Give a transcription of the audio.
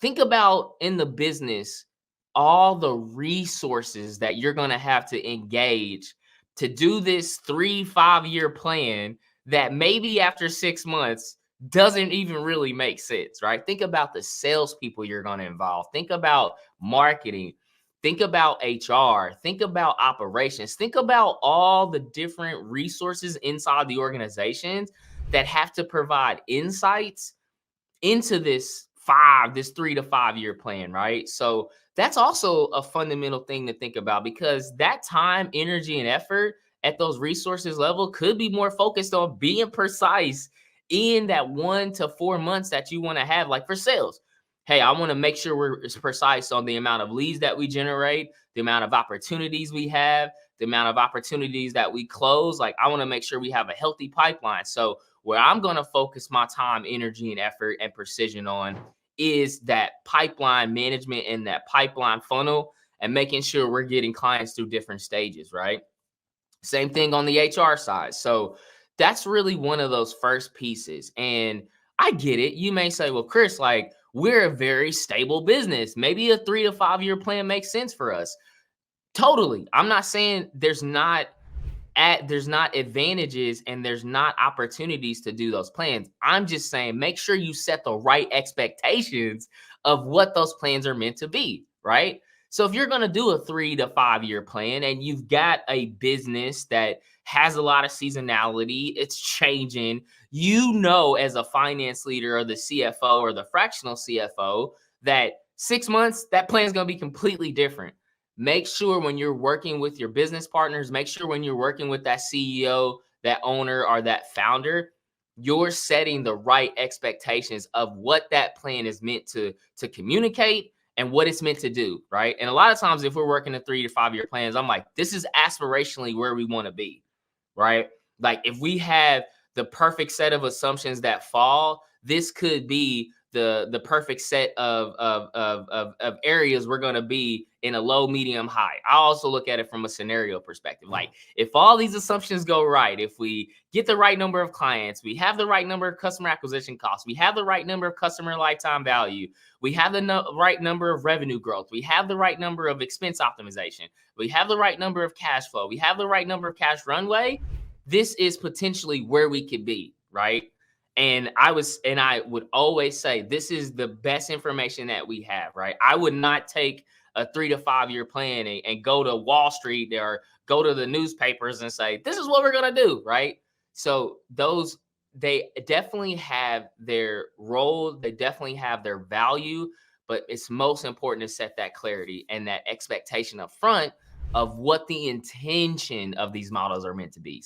think about in the business all the resources that you're going to have to engage to do this 3-5 year plan that maybe after 6 months doesn't even really make sense, right? Think about the salespeople you're going to involve. Think about marketing. Think about HR. Think about operations. Think about all the different resources inside the organizations that have to provide insights into this 3 to 5 year plan, right? So that's also a fundamental thing to think about, because that time, energy, and effort at those resources level could be more focused on being precise in that 1 to 4 months that you want to have. Like for sales, hey, I want to make sure we're precise on the amount of leads that we generate, the amount of opportunities we have, the amount of opportunities that we close. Like I want to make sure we have a healthy pipeline. So where I'm going to focus my time, energy, and effort and precision on is that pipeline management and that pipeline funnel, and making sure we're getting clients through different stages, right? Same thing on the HR side. So that's really one of those first pieces. And I get it. You may say, well, Chris, like we're a very stable business. Maybe a 3 to 5 year plan makes sense for us. Totally. I'm not saying there's not advantages and there's not opportunities to do those plans. I'm just saying make sure you set the right expectations of what those plans are meant to be, right? So if you're going to do a 3 to 5 year plan and you've got a business that has a lot of seasonality, it's changing, as a finance leader or the CFO or the fractional CFO, that 6 months, that plan is going to be completely different. Make sure when you're working with your business partners, make sure when you're working with that CEO, that owner, or that founder, you're setting the right expectations of what that plan is meant to communicate and what it's meant to do, right? And a lot of times if we're working a 3 to 5 year plans, I'm like, this is aspirationally where we want to be, right? Like if we have the perfect set of assumptions that fall, this could be the perfect set of areas we're going to be in a low, medium, high. I also look at it from a scenario perspective. Like if all these assumptions go right, if we get the right number of clients, we have the right number of customer acquisition costs, we have the right number of customer lifetime value, we have the right number of revenue growth, we have the right number of expense optimization, we have the right number of cash flow, we have the right number of cash runway, this is potentially where we could be, right? And I would always say this is the best information that we have, right? I would not take a 3 to 5 year plan and go to Wall Street or go to the newspapers and say, this is what we're going to do, right? So they definitely have their role, they definitely have their value, but it's most important to set that clarity and that expectation up front of what the intention of these models are meant to be.